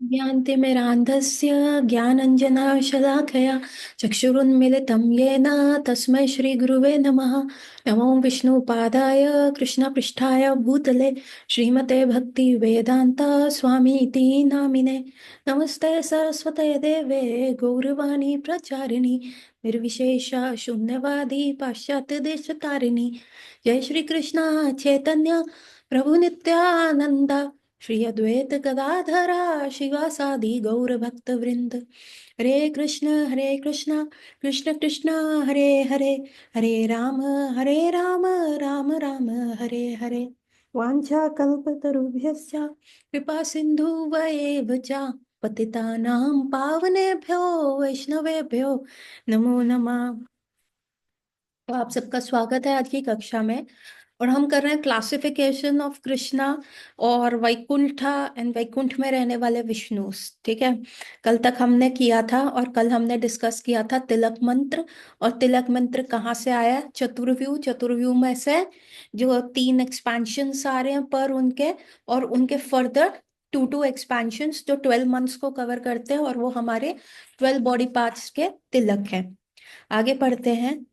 ज्ञानतिमिरान्धस्य ज्ञानञ्जनशलाकया चक्षुरुन्मिलितं येन तस्मै श्रीगुरुवे नमः। नमो विष्णुपादाय कृष्णपृष्ठाय भूतले श्रीमते भक्तिवेदान्त स्वामीति नामिने। नमस्ते सरस्वते देवे गौरवाणी प्रचारिणि निर्विशेष शून्यवादी पाश्चात्य देशतारिणि। जय श्री कृष्ण चैतन्य प्रभु नित्यानंद श्री अद्वैत गदाधरा शिवासादि गौर भक्त वृंद। हरे कृष्ण कृष्ण कृष्ण हरे हरे, हरे राम राम राम हरे हरे। वाञ्छा कल्पतरुभ्यश्च कृपा सिन्धुवैव च पतितानां पावनेभ्यो वैष्णवेभ्यो नमो नमः। तो आप सबका स्वागत है आज की कक्षा में। और हम कर रहे हैं क्लासिफिकेशन ऑफ कृष्णा और वैकुंठा एंड वैकुंठ में रहने वाले विष्णु। ठीक है, कल तक हमने किया था और कल हमने डिस्कस किया था तिलक मंत्र। और तिलक मंत्र कहाँ से आया? चतुर्व्यूह। चतुर्व्यूह में से जो 3 एक्सपेंशंस आ रहे हैं पर उनके, और उनके फर्दर टू एक्सपेंशंस जो 12 मंथ्स को कवर करते हैं, और वो हमारे 12 बॉडी पार्ट्स के तिलक हैं। आगे पढ़ते हैं।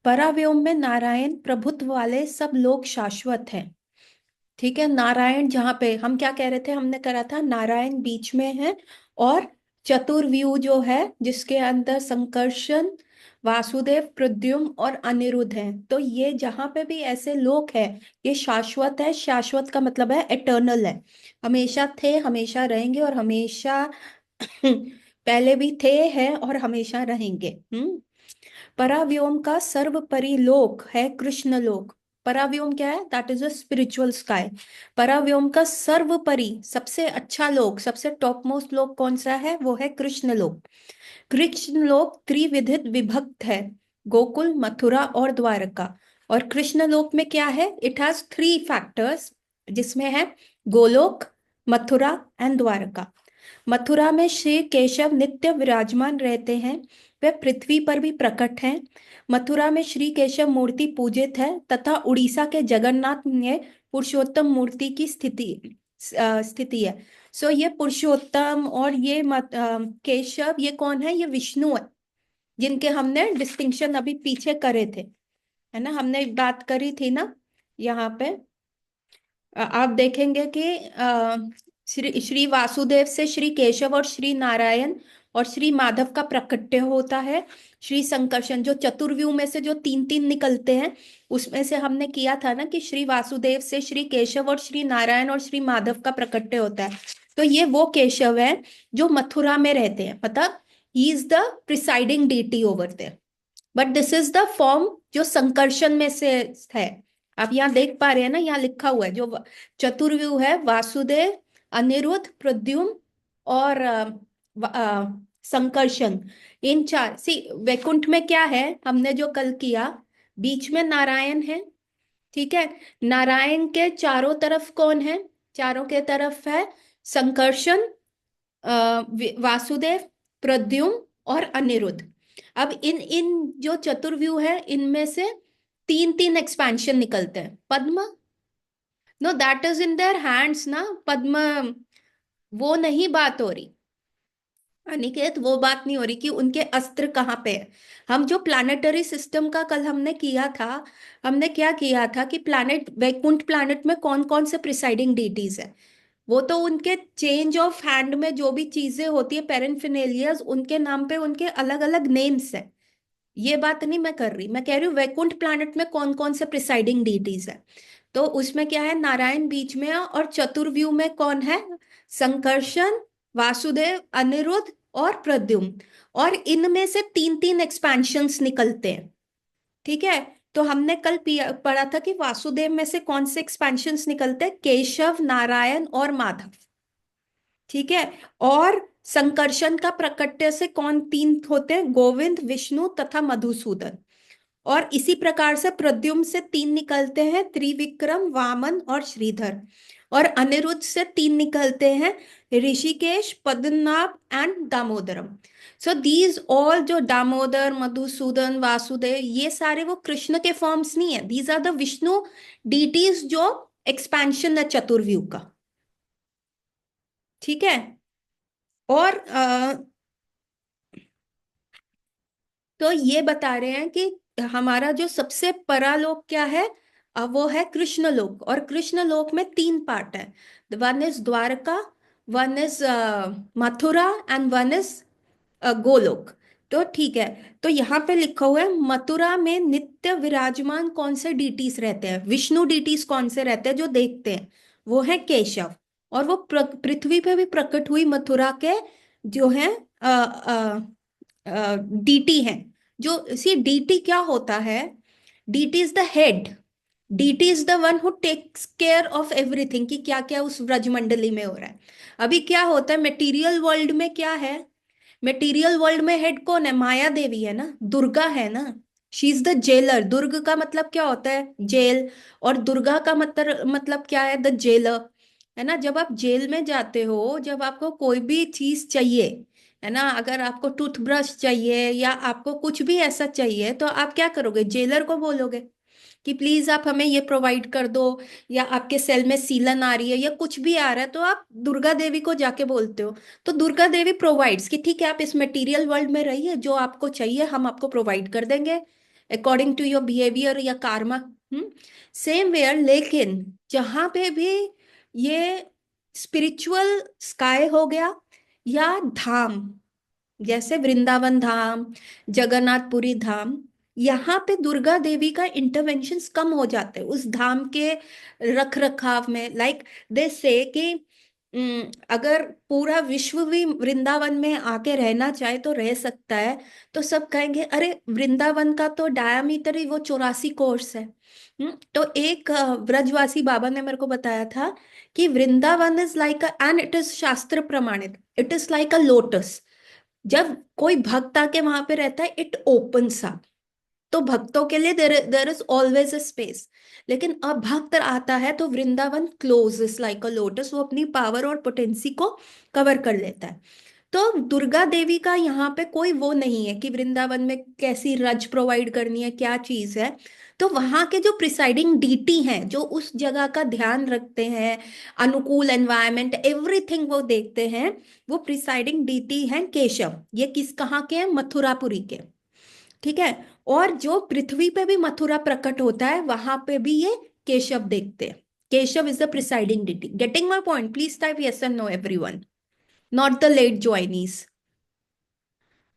पराव्योम में नारायण प्रभुत्व वाले सब लोग शाश्वत हैं। ठीक है, नारायण जहां पे हम क्या कह रहे थे, हमने करा था नारायण बीच में है, और चतुर्व्यूह जो है जिसके अंदर संकर्षण, वासुदेव, प्रद्युम्न और अनिरुद्ध हैं, तो ये जहां पे भी ऐसे लोग हैं ये शाश्वत है। शाश्वत का मतलब है एटर्नल है, हमेशा थे, हमेशा रहेंगे और हमेशा पहले भी थे, हैं और हमेशा रहेंगे। पराव्योम का सर्वपरि लोक है कृष्ण लोक। पराव्योम क्या है? That is a spiritual sky. पराव्योम का सर्वपरि सबसे अच्छा लोक, सबसे टॉप मोस्ट लोक कौन सा है? वो है कृष्ण लोक। कृष्ण लोक त्रिविधित विभक्त है, गोकुल, मथुरा और द्वारका। और कृष्ण लोक में क्या है? इट हैज 3 फैक्टर्स, जिसमें है गोलोक, मथुरा एंड द्वारका। मथुरा में श्री केशव नित्य विराजमान रहते हैं, वे पृथ्वी पर भी प्रकट हैं। मथुरा में श्री केशव मूर्ति पूजित है, तथा उड़ीसा के जगन्नाथ में पुरुषोत्तम मूर्ति की स्थिति है। सो ये पुरुषोत्तम और ये केशव, ये कौन है? ये विष्णु है, जिनके हमने डिस्टिंक्शन अभी पीछे करे थे, है ना, हमने एक बात करी थी ना। यहाँ पे आप देखेंगे कि श्री श्री वासुदेव से श्री केशव और श्री नारायण और श्री माधव का प्रकट्य होता है। श्री संकर्षण जो चतुर्व्यूह में से जो 3 3 निकलते हैं, उसमें से हमने किया था ना कि श्री वासुदेव से श्री केशव और श्री नारायण और श्री माधव का प्रकट्य होता है। तो ये वो केशव है जो मथुरा में रहते हैं, मतलब he is the presiding deity over there. But this is the form जो संकर्षण में से है। आप यहाँ देख पा रहे हैं ना, यहाँ लिखा हुआ है जो चतुर्व्यूह है, वासुदेव, अनिरुद्ध, प्रद्युम्न और संकर्षण। इन 4 सी वैकुंठ में क्या है, हमने जो कल किया, बीच में नारायण है। ठीक है, नारायण के चारों तरफ कौन है? चारों के तरफ है संकर्षण, वासुदेव, प्रद्युम्न और अनिरुद्ध। अब इन इन जो चतुर्व्यूह है, इनमें से 3 3 एक्सपेंशन निकलते हैं। पद्म, no that is in their hands ना, पद्म। वो नहीं बात हो रही अनिकेत, वो बात नहीं हो रही कि उनके अस्त्र कहाँ पे है। हम जो प्लानिटरी सिस्टम का कल हमने किया था, हमने क्या किया था कि प्लैनेट, वैकुंठ प्लैनेट में कौन कौन से प्रिसाइडिंग डीटीज है, वो तो उनके चेंज ऑफ हैंड में जो भी चीजें होती है, पेरेंफिनेलियर्स, उनके नाम पे उनके अलग अलग नेम्स हैं। ये बात नहीं मैं कर रही, मैं कह रही हूँ वैकुंठ प्लैनेट में कौन कौन से प्रिसाइडिंग डीटीज है। तो उसमें क्या है, नारायण बीच में है, और चतुर्व्यूह में कौन है? संकर्षण, वासुदेव, अनिरुद्ध और प्रद्युम्न। और इनमें से 3 3 एक्सपेंशंस निकलते हैं। ठीक है, तो हमने कल पढ़ा था कि वासुदेव में से कौन से एक्सपेंशंस निकलते हैं? केशव, नारायण और माधव। ठीक है, और संकर्षण का प्रकट्य से कौन 3 होते हैं? गोविंद, विष्णु तथा मधुसूदन। और इसी प्रकार से प्रद्युम्न से 3 निकलते हैं, त्रिविक्रम, वामन और श्रीधर। और अनिरुद्ध से 3 निकलते हैं, Hrishikesh, Padmanabh and Damodaram. So these all, जो दामोदर, मधुसूदन, वासुदेव, ये सारे वो कृष्ण के फॉर्म्स नहीं है, these are the Vishnu deities जो एक्सपेंशन है चतुर्व्यूह का। ठीक है, और तो ये बता रहे हैं कि हमारा जो सबसे परालोक क्या है, वो है कृष्ण लोक। और कृष्ण लोक में तीन पार्ट है, one is Dwarka, one is Mathura, and one is Golok. तो ठीक है, तो यहाँ पे लिखा हुआ है मथुरा में नित्य विराजमान कौन से डीटीज रहते हैं, विष्णु डीटीज कौन से रहते हैं जो देखते हैं, वो है केशव। और वो पृथ्वी पे भी प्रकट हुई मथुरा के जो है डीटी हैं। जो सी डीटी क्या होता है, deity is the head, deity is the one who takes care of everything, कि क्या क्या उस ब्रजमंडली में हो रहा है। अभी क्या होता है मटेरियल वर्ल्ड में, क्या है मटेरियल वर्ल्ड में हेड कौन है, माया देवी है ना, दुर्गा है ना। शी इज द जेलर, दुर्ग का मतलब क्या होता है, जेल। और दुर्गा का मतलब क्या है, द जेलर। है ना, जब आप जेल में जाते हो, जब आपको कोई भी चीज चाहिए, है ना, अगर आपको टूथब्रश चाहिए या आपको कुछ भी ऐसा चाहिए, तो आप क्या करोगे, जेलर को बोलोगे कि प्लीज आप हमें ये प्रोवाइड कर दो। या आपके सेल में सीलन आ रही है या कुछ भी आ रहा है, तो आप दुर्गा देवी को जाके बोलते हो। तो दुर्गा देवी प्रोवाइड्स, कि ठीक है आप इस मटेरियल वर्ल्ड में रहिए, जो आपको चाहिए हम आपको प्रोवाइड कर देंगे अकॉर्डिंग टू योर बिहेवियर या कार्मा। सेम वेयर, लेकिन जहां पे भी ये स्पिरिचुअल स्काई हो गया या धाम, जैसे वृंदावन धाम, जगन्नाथपुरी धाम, यहाँ पे दुर्गा देवी का इंटरवेंशंस कम हो जाते हैं उस धाम के रख रखाव में। लाइक दे से कि अगर पूरा विश्व भी वृंदावन में आके रहना चाहे तो रह सकता है, तो सब कहेंगे अरे वृंदावन का तो डायामीटर ही वो 84 कोर्स है। तो एक ब्रजवासी बाबा ने मेरे को बताया था कि Vrindavan is like and it is शास्त्र प्रमाणित, it is like a lotus. जब कोई भक्त आके वहां पे रहता है, इट ओपन्स अप, तो भक्तों के लिए there is always a space. लेकिन अब भक्त आता है तो Vrindavan closes like a lotus, वो अपनी पावर और पोटेंसी को कवर कर लेता है। तो दुर्गा देवी का यहाँ पे कोई वो नहीं है कि वृंदावन में कैसी रज प्रोवाइड करनी है, क्या चीज है। तो वहां के जो प्रिसाइडिंग डीटी हैं, जो उस जगह का ध्यान रखते हैं, अनुकूल एनवायरनमेंट एवरीथिंग वो देखते हैं, वो प्रिसाइडिंग डीटी हैं केशव। ये किस कहाँ के हैं, मथुरापुरी के। ठीक है। और जो पृथ्वी पे भी मथुरा प्रकट होता है, वहां पे भी ये केशव देखते हैं। Keshav is the presiding deity. Getting my point? Please type yes and no everyone, not the late joinees.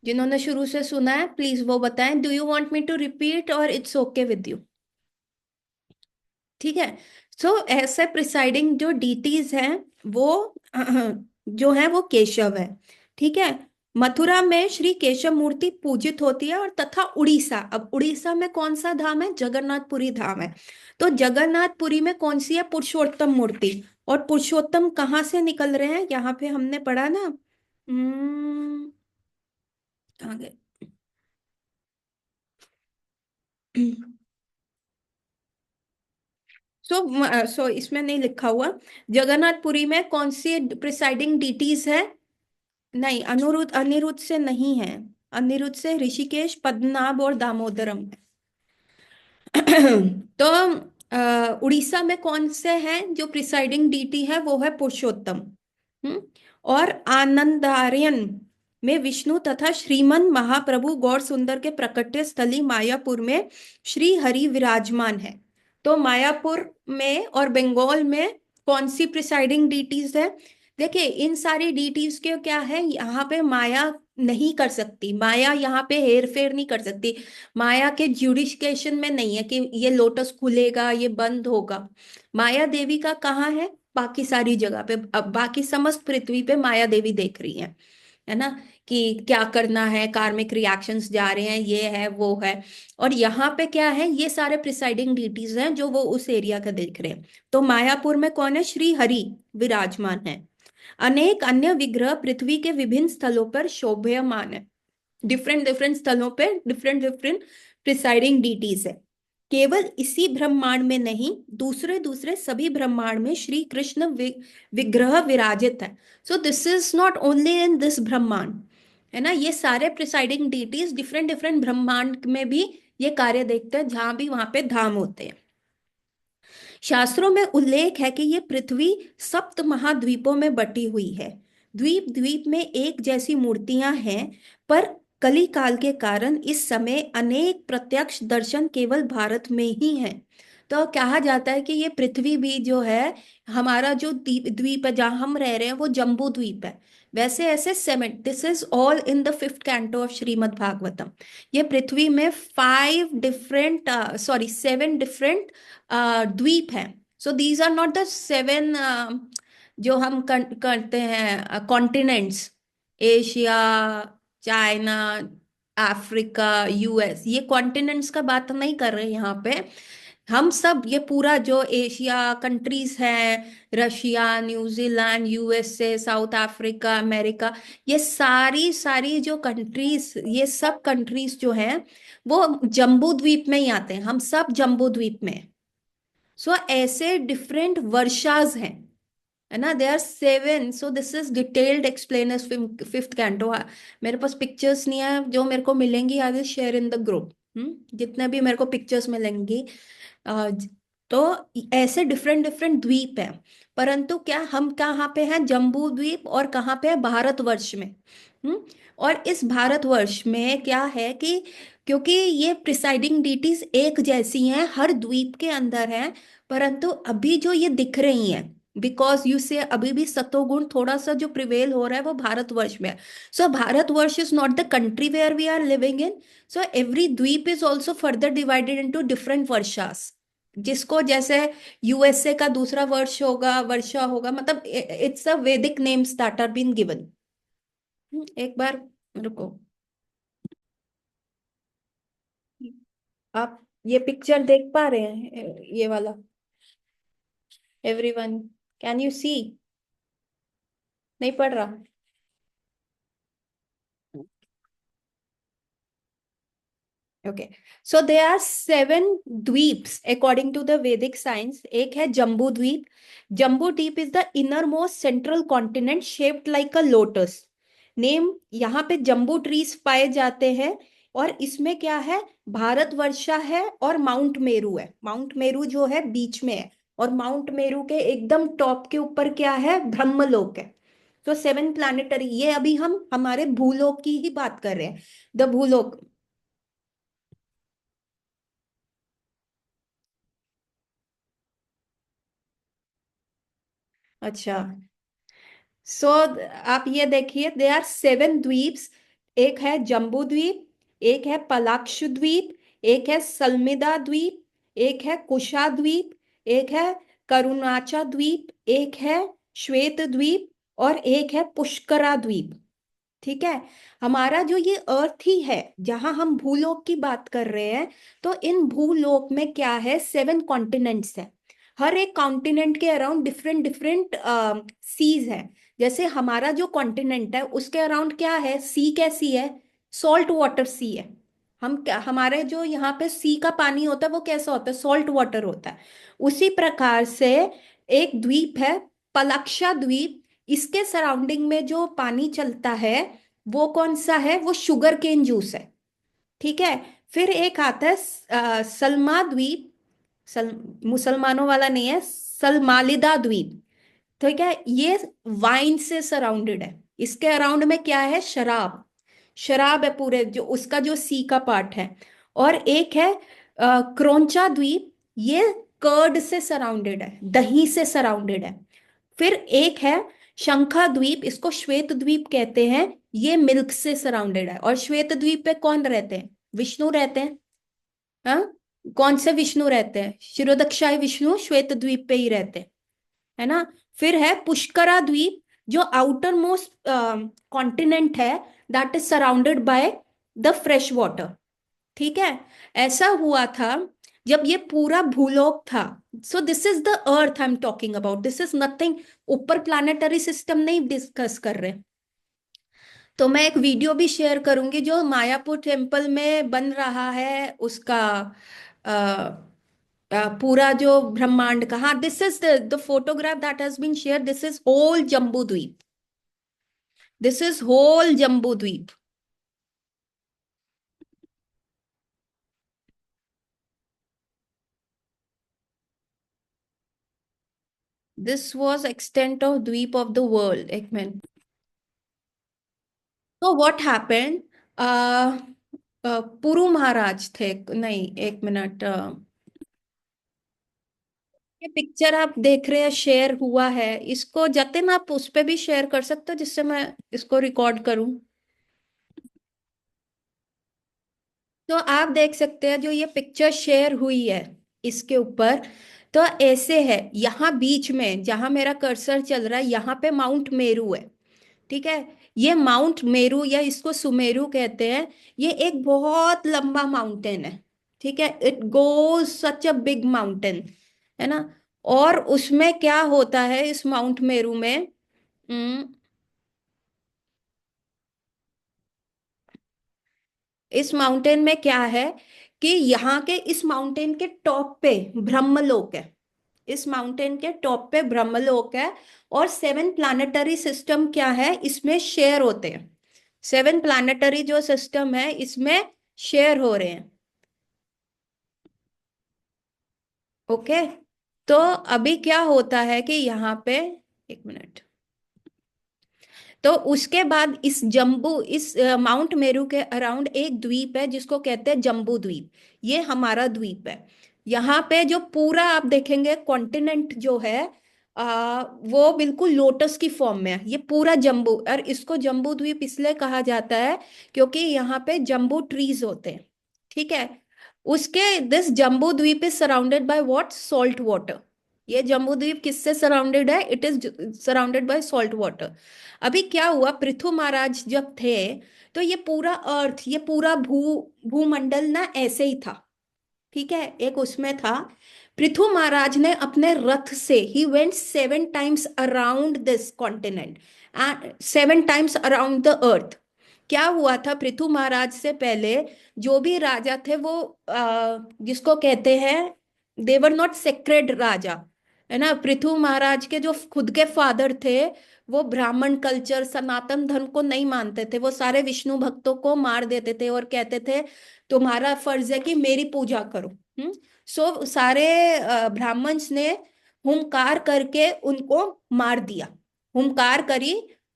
जिन्होंने शुरू से सुना है प्लीज वो बताएं, do you want me to repeat और इट्स ओके विद यू? ठीक है। सो ऐसे प्रिसाइडिंग जो डीटीज हैं वो जो है वो केशव है। ठीक है। मथुरा में श्री केशव मूर्ति पूजित होती है। और तथा उड़ीसा, अब उड़ीसा में कौन सा धाम है, जगन्नाथपुरी धाम है। तो जगन्नाथपुरी में कौन सी है, पुरुषोत्तम मूर्ति। और पुरुषोत्तम कहाँ से निकल रहे हैं, यहाँ पे हमने पढ़ा ना। कहाँ गए? सो इसमें नहीं लिखा हुआ, जगन्नाथपुरी में कौन सी प्रिसाइडिंग डीटीज है। नहीं, अनिरुद्ध, अनिरुद्ध से नहीं है। अनिरुद्ध से ऋषिकेश, पद्मनाभ और दामोदरम है। तो उड़ीसा में कौन से हैं जो प्रिसाइडिंग डीटी है, वो है पुरुषोत्तम। हम्म। और आनंदारण्य में विष्णु तथा श्रीमन महाप्रभु गौर सुंदर के प्रकट्य स्थली मायापुर में श्री हरि विराजमान है। तो मायापुर में और बंगाल में कौन सी प्रिसाइडिंग डीटीज है। देखिए इन सारी डीटीज के क्या है, यहाँ पे माया नहीं कर सकती, माया यहाँ पे हेर फेर नहीं कर सकती। माया के ज्यूडिशिकेशन में नहीं है कि ये लोटस खुलेगा ये बंद होगा। माया देवी का कहाँ है, बाकी सारी जगह पे, अब बाकी समस्त पृथ्वी पे माया देवी देख रही है ना, कि क्या करना है, कार्मिक रिएक्शंस जा रहे हैं, ये है वो है। और यहाँ पे क्या है, ये सारे प्रिसाइडिंग डीटीज हैं जो वो उस एरिया का देख रहे हैं। तो मायापुर में कौन है, श्री हरि विराजमान है। अनेक अन्य विग्रह पृथ्वी के विभिन्न स्थलों पर शोभयमान है। डिफरेंट डिफरेंट स्थलों पे डिफरेंट डिफरेंट प्रिसाइडिंग डीटीज है। केवल इसी ब्रह्मांड में नहीं, दूसरे दूसरे सभी ब्रह्मांड में श्री कृष्ण विग्रह विराजित है। सो this is not only in this ब्रह्मांड, है ना, ये सारे प्रिसाइडिंग डीटीज डिफरेंट डिफरेंट ब्रह्मांड में भी ये कार्य देखते हैं, जहां भी वहां पे धाम होते हैं। शास्त्रों में उल्लेख है कि ये पृथ्वी सप्त महाद्वीपों में बटी हुई है। द्वीप द्वीप में एक जैसी मूर्तियां हैं, पर कली काल के कारण इस समय अनेक प्रत्यक्ष दर्शन केवल भारत में ही हैं। तो कहा जाता है कि ये पृथ्वी भी जो है, हमारा जो द्वीप द्वीप है जहाँ हम रह रहे हैं, वो जम्बू द्वीप है। वैसे ऐसे seven, this is all in the fifth canto of Shrimad Bhagavatam. ये पृथ्वी में 5 डिफरेंट, सॉरी 7 डिफरेंट द्वीप हैं। So these are not the 7 जो हम करते हैं continents, Asia, China, Africa, US, ये कॉन्टिनेंट्स का बात नहीं कर रहे हैं यहाँ पे। हम सब ये पूरा जो एशिया कंट्रीज हैं, Russia, New Zealand, USA, south Africa, America, ये सारी सारी जो कंट्रीज, ये सब कंट्रीज जो हैं वो जम्बू द्वीप में ही आते हैं। हम सब जम्बू द्वीप में। सो ऐसे डिफरेंट वर्षास हैं, है ना। They are 7। So this is detailed explainers fifth canto. मेरे पास पिक्चर्स नहीं है, जो मेरे को मिलेंगी I will share in the group. जितने भी मेरे को पिक्चर्स मिलेंगी। अ, ज- तो ऐसे डिफरेंट डिफरेंट द्वीप हैं। परंतु क्या हम कहाँ पे हैं, जम्बू द्वीप, और कहाँ पे है, भारतवर्ष में। हम्म और इस भारतवर्ष में क्या है कि क्योंकि ये प्रिसाइडिंग डीटीज एक जैसी हैं, हर द्वीप के अंदर हैं, परंतु अभी जो ये दिख रही हैं, बिकॉज यू से अभी भी सतोगुण थोड़ा सा जो प्रिवेल हो रहा है वो भारतवर्ष में है। So Bharatvarsh is not the country where we are living in. So every dweep is also further divided into different varshas, जिसको जैसे यूएसए का दूसरा वर्ष होगा, वर्षा होगा, मतलब it's a Vedic names that are been given. एक बार रुको, आप ये पिक्चर देख पा रहे हैं, ये वाला, एवरीवन, कैन यू सी? नहीं पढ़ रहा? Okay. So they are 7 dweeps according to the Vedic science. एक है Jambu Dweep. Jambu Dweep is the inner most central continent shaped like a lotus. Name, यहाँ पे जम्बू ट्रीज पाए जाते हैं। और इसमें क्या है, भारतवर्षा है और माउंट मेरू है। माउंट मेरू जो है बीच में है, और माउंट मेरू के एकदम टॉप के ऊपर क्या है, ब्रह्मलोक है। तो 7 प्लैनेटरी, ये अभी हम हमारे भूलोक की ही बात कर रहे हैं, द भूलोक। अच्छा। सो आप ये देखिए, दे आर 7 द्वीप्स। एक है जम्बू द्वीप, एक है पलाक्ष द्वीप, एक है सल्मिदा द्वीप, एक है कुशा द्वीप, एक है करुणाचा द्वीप, एक है श्वेत द्वीप, और एक है पुष्करा द्वीप। ठीक है। हमारा जो ये अर्थ ही है, जहां हम भूलोक की बात कर रहे हैं, तो इन भूलोक में क्या है, 7 कॉन्टिनेंट्स हैं। हर एक कॉन्टिनेंट के अराउंड डिफरेंट डिफरेंट सीज है। जैसे हमारा जो कॉन्टिनेंट है उसके अराउंड क्या है, सी कैसी है, सॉल्ट वाटर सी है। हम क्या, हमारे जो यहाँ पे सी का पानी होता है वो कैसा होता है, सॉल्ट वाटर होता है। उसी प्रकार से एक द्वीप है, पलक्षा द्वीप। इसके सराउंडिंग में जो पानी चलता है वो कौन सा है, वो शुगर केन जूस है। ठीक है। फिर एक आता है सलमा द्वीप। सल मुसलमानों वाला नहीं है, सलमालिदा द्वीप। ठीक है, ये वाइन से सराउंडेड है। इसके अराउंड में क्या है, शराब। शराब है पूरे, जो उसका जो सी का पार्ट है। और एक है क्रोंचा द्वीप। ये कर्ड से सराउंडेड है, दही से सराउंडेड है। फिर एक है शंखा द्वीप, इसको श्वेत द्वीप कहते हैं। ये मिल्क से सराउंडेड है। और श्वेत द्वीप पे कौन रहते हैं, विष्णु रहते हैं। हाँ, कौन से विष्णु रहते हैं, क्षीरोदक्षाई विष्णु श्वेत द्वीप पे ही रहते हैं, है ना। फिर है पुष्करा द्वीप, जो आउटर मोस्ट कॉन्टिनेंट है, that is surrounded by the fresh water. ठीक है। ऐसा हुआ था जब ये पूरा भूलोक था। सो this is the earth I am talking about, this is nothing. ऊपर प्लानिटरी सिस्टम नहीं डिस्कस कर रहे। तो मैं एक वीडियो भी शेयर करूंगी जो मायापुर टेम्पल में बन रहा है, उसका अ, पूरा जो ब्रह्मांड का। हाँ, this is the photograph that has been share, this is whole Jambu Dvipa. This is whole Jambu Dvipa. This was extent of द्वीप ऑफ द वर्ल्ड। एक मिनट। तो व्हाट हैपेंड, पुरु महाराज थे, नहीं एक मिनट, ये पिक्चर आप देख रहे हैं शेयर हुआ है, इसको जतिन आप उस पे भी शेयर कर सकते हो जिससे मैं इसको रिकॉर्ड करूं। तो आप देख सकते हैं जो ये पिक्चर शेयर हुई है इसके ऊपर, तो ऐसे है, यहाँ बीच में जहां मेरा कर्सर चल रहा है यहाँ पे माउंट मेरू है। ठीक है, ये माउंट मेरू या इसको सुमेरु कहते हैं। ये एक बहुत लंबा माउंटेन है। ठीक है, it goes such a big mountain, है ना। और उसमें क्या होता है इस माउंट मेरू में, इस माउंटेन में क्या है कि यहाँ के इस माउंटेन के टॉप पे ब्रह्मलोक है। इस माउंटेन के टॉप पे ब्रह्मलोक है। और 7 प्लानिटरी सिस्टम क्या है इसमें शेयर होते हैं। 7 प्लानिटरी जो सिस्टम है इसमें शेयर हो रहे हैं। ओके, तो अभी क्या होता है कि यहाँ पे, एक मिनट, तो उसके बाद इस माउंट मेरू के अराउंड एक द्वीप है जिसको कहते हैं जम्बू द्वीप। ये हमारा द्वीप है। यहाँ पे जो पूरा आप देखेंगे कॉन्टिनेंट जो है, वो बिल्कुल लोटस की फॉर्म में है। ये पूरा जम्बू, और इसको जम्बू द्वीप इसलिए कहा जाता है क्योंकि यहाँ पे जम्बू ट्रीज होते हैं। ठीक है, उसके this Jambu Dweep is surrounded by what, salt water. ये जम्बू द्वीप किससे सराउंडेड है, it is surrounded by salt water. अभी क्या हुआ, पृथु महाराज जब थे तो ये पूरा अर्थ, ये पूरा भूमंडल ना ऐसे ही था। ठीक है, एक उसमें था। पृथु महाराज ने अपने रथ से he went 7 times around this continent and 7 times around the earth. क्या हुआ था, पृथु महाराज से पहले जो भी राजा थे वो जिसको कहते हैं, देवर नॉट सेक्रेड राजा, है ना। पृथु महाराज के जो खुद के फादर थे वो ब्राह्मण कल्चर सनातन धर्म को नहीं मानते थे। वो सारे विष्णु भक्तों को मार देते थे और कहते थे तुम्हारा फर्ज है कि मेरी पूजा करो। सो सारे ब्राह्मण्स ने हुंकार करके उनको मार दिया। हुंकार करी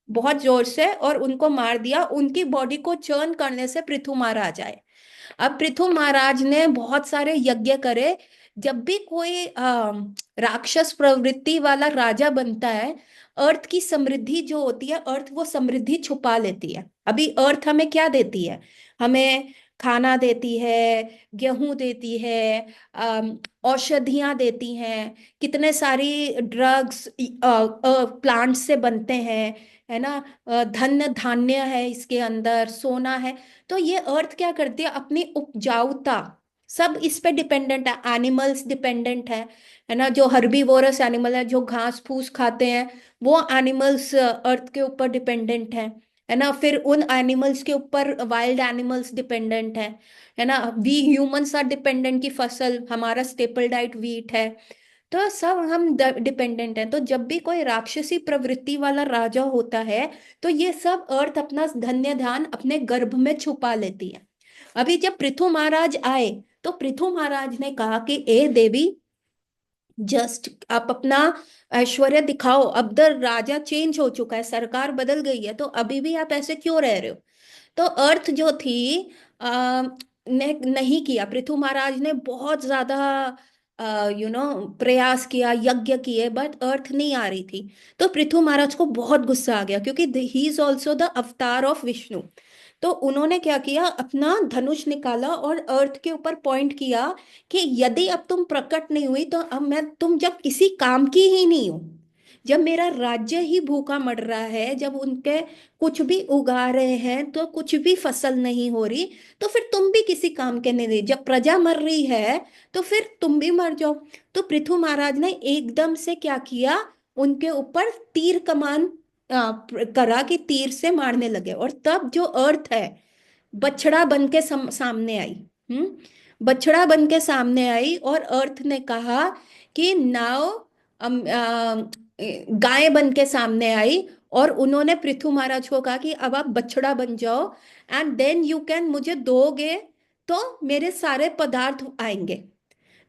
बहुत जोर से और उनको मार दिया। उनकी बॉडी को चर्न करने से पृथु महाराज आए। अब पृथु महाराज ने बहुत सारे यज्ञ करे। जब भी कोई राक्षस प्रवृत्ति वाला राजा बनता है, अर्थ की समृद्धि जो होती है, अर्थ वो समृद्धि छुपा लेती है। अभी अर्थ हमें क्या देती है, हमें खाना देती है, गेहूं देती है, औषधियां देती हैं, कितने सारी ड्रग्स प्लांट से बनते हैं, है ना। धन धान्य है इसके अंदर, सोना है। तो ये अर्थ क्या करती है, अपनी उपजाऊता सब इस पे डिपेंडेंट है। एनिमल्स डिपेंडेंट है ना। जो हर्बीवोरस एनिमल है जो घास फूस खाते हैं, वो एनिमल्स अर्थ के ऊपर डिपेंडेंट है ना। फिर उन एनिमल्स के ऊपर वाइल्ड एनिमल्स डिपेंडेंट है ना। वी ह्यूमंस आर डिपेंडेंट की फसल, हमारा स्टेपल डाइट वीट है। तो सब हम डिपेंडेंट हैं। तो जब भी कोई राक्षसी प्रवृत्ति वाला राजा होता है तो ये सब अर्थ अपना धन्य धान अपने गर्भ में छुपा लेती है। अभी जब पृथु महाराज आए तो पृथु महाराज ने कहा कि ए देवी, जस्ट आप अपना ऐश्वर्य दिखाओ। अब द राजा चेंज हो चुका है, सरकार बदल गई है, तो अभी भी आप ऐसे क्यों रह रहे हो। तो अर्थ जो थी ने नहीं किया। पृथु महाराज ने बहुत ज्यादा प्रयास किया, यज्ञ किए, बट अर्थ नहीं आ रही थी। तो पृथु महाराज को बहुत गुस्सा आ गया क्योंकि ही इज ऑल्सो द अवतार ऑफ विष्णु। तो उन्होंने क्या किया, अपना धनुष निकाला और अर्थ के ऊपर पॉइंट किया कि यदि अब तुम प्रकट नहीं हुई तो अब मैं तुम जब किसी काम की ही नहीं हो, जब मेरा राज्य ही भूखा मर रहा है, जब उनके कुछ भी उगा रहे हैं तो कुछ भी फसल नहीं हो रही, तो फिर तुम भी किसी काम के नहीं रही। जब प्रजा मर रही है तो फिर तुम भी मर जाओ। तो पृथु महाराज ने एकदम से क्या किया, उनके ऊपर तीर कमान करा कि तीर से मारने लगे। और तब जो अर्थ है बछड़ा बन के सामने आई। बछड़ा बन के सामने आई और अर्थ ने कहा कि नाउ गाय बन के सामने आई। और उन्होंने पृथु महाराज को कहा कि अब आप बछड़ा बन जाओ एंड देन यू कैन मुझे दोगे तो मेरे सारे पदार्थ आएंगे।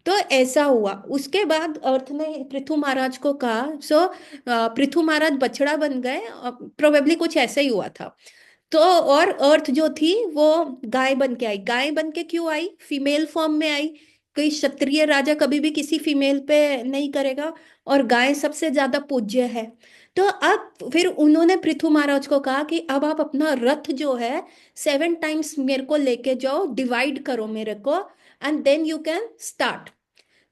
तो ऐसा हुआ। उसके बाद अर्थ ने पृथु महाराज को कहा, सो पृथु महाराज बछड़ा बन गए, प्रोबेबली कुछ ऐसा ही हुआ था। तो और अर्थ जो थी वो गाय बन के आई। गाय बन के क्यों आई? फीमेल फॉर्म में आई। कोई क्षत्रिय राजा कभी भी किसी फीमेल पे नहीं करेगा, और गाय सबसे ज्यादा पूज्य है। तो अब फिर उन्होंने पृथु महाराज को कहा कि अब आप अपना रथ जो है 7 टाइम्स मेरे को लेके जाओ, डिवाइड करो मेरे को, and then you can start.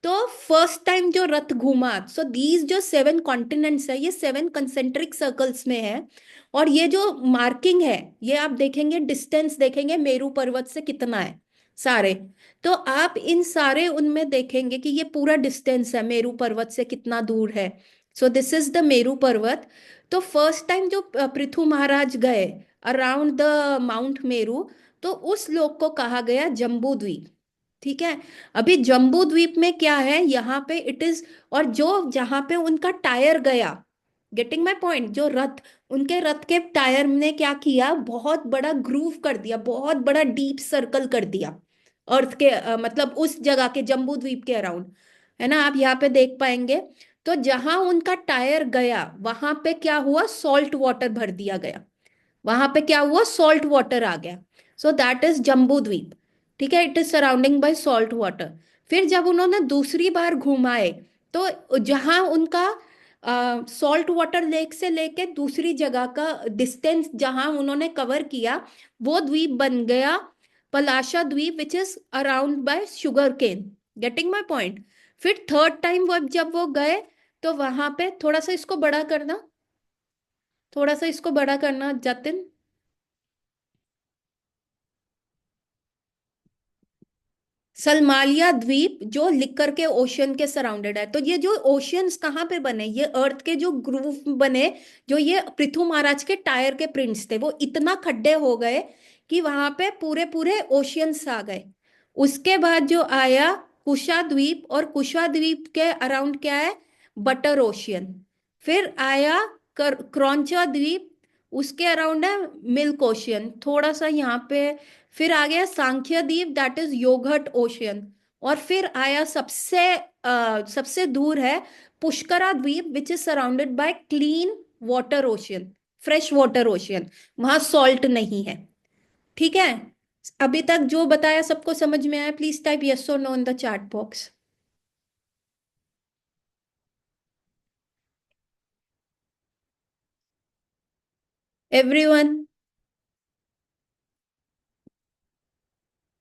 तो फर्स्ट टाइम जो रथ घूमा, सो दीज जो 7 कॉन्टिनेंट्स है, ये 7 कंसेंट्रिक सर्कल्स में है। और ये जो मार्किंग है, ये आप देखेंगे, डिस्टेंस देखेंगे मेरू पर्वत से कितना है सारे। तो आप इन सारे उनमें देखेंगे कि ये पूरा डिस्टेंस है मेरू पर्वत से कितना दूर है। सो दिस इज द मेरू पर्वत। तो फर्स्ट टाइम जो पृथु महाराज गए अराउंड द माउंट मेरू, तो उस लोक को कहा गया जम्बू द्वीप। ठीक है। अभी जम्बू द्वीप में क्या है, यहाँ पे इट इज, और जो जहाँ पे उनका टायर गया, गेटिंग माई पॉइंट, जो रथ, उनके रथ के टायर ने क्या किया, बहुत बड़ा ग्रूव कर दिया, बहुत बड़ा डीप सर्कल कर दिया अर्थ के मतलब उस जगह के जम्बू द्वीप के अराउंड, है ना, आप यहाँ पे देख पाएंगे। तो जहां उनका टायर गया वहां पे क्या हुआ, सॉल्ट वाटर भर दिया गया। वहां पे क्या हुआ, सॉल्ट वाटर आ गया। So that is Jambu Dvipa. ठीक है, it is surrounding by salt water. फिर जब उन्होंने दूसरी बार घुमाए, तो जहां उनका सॉल्ट वाटर लेक से लेके दूसरी जगह का डिस्टेंस जहां उन्होंने कवर किया, वो द्वीप बन गया Palasha Dvipa, which is around by sugar cane. Getting my point. फिर थर्ड टाइम वो जब वो गए, तो वहां पे थोड़ा सा इसको बड़ा करना, थोड़ा सा इसको बड़ा करना जतिन। सलमालिया द्वीप जो लिकर के ओशियन के सराउंडेड है। तो ये जो ओशियंस कहाँ पे बने, ये अर्थ के जो ग्रूव बने, जो ये पृथु महाराज के टायर के प्रिंट्स थे, वो इतना खड्डे हो गए कि वहां पे पूरे पूरे ओशियंस आ गए। उसके बाद जो आया कुशा द्वीप, और कुशा द्वीप के अराउंड क्या है, बटर ओशियन। फिर आया क्रॉन्चा द्वीप, उसके अराउंड है मिल्क ओशियन, थोड़ा सा यहाँ पे। फिर आ गया सांख्य द्वीप, दैट इज योगर्ट ओशियन। और फिर आया सबसे दूर है पुष्करा द्वीप, which is surrounded by clean water ocean, fresh water ocean, वहां सॉल्ट नहीं है। ठीक है। अभी तक जो बताया सबको समझ में आया? प्लीज टाइप यस और no in the chat box. Everyone.